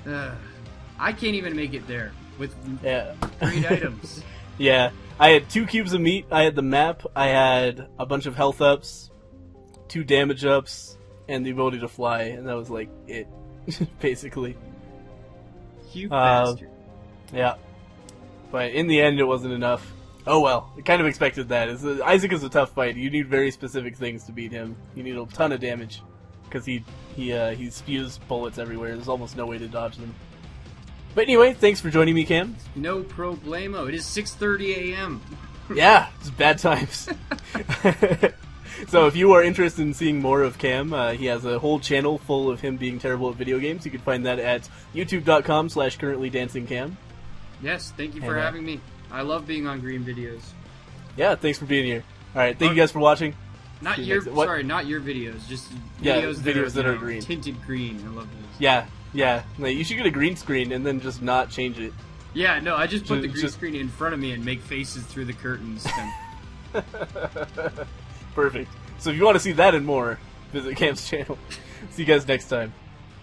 I can't even make it there with 3 items. Yeah. I had 2 cubes of meat, I had the map, I had a bunch of health ups, 2 damage ups, and the ability to fly, and that was like it, basically. You bastard. Yeah. But in the end, it wasn't enough. Oh well, I kind of expected that. Isaac is a tough fight. You need very specific things to beat him. You need a ton of damage, because he spews bullets everywhere. There's almost no way to dodge them. But anyway, thanks for joining me, Cam. No problemo. It is 6:30 a.m. Yeah, it's bad times. So if you are interested in seeing more of Cam, he has a whole channel full of him being terrible at video games. You can find that at youtube.com/currentlydancingcam. Yes, thank you for having me. I love being on green videos. Yeah, thanks for being here. Alright, thank you guys for watching. Not your videos, just videos that are green. Tinted green. I love those. Yeah. Like, you should get a green screen and then just not change it. Yeah, no, I just put the green screen in front of me and make faces through the curtains. Perfect. So if you want to see that and more, visit Cam's channel. See you guys next time.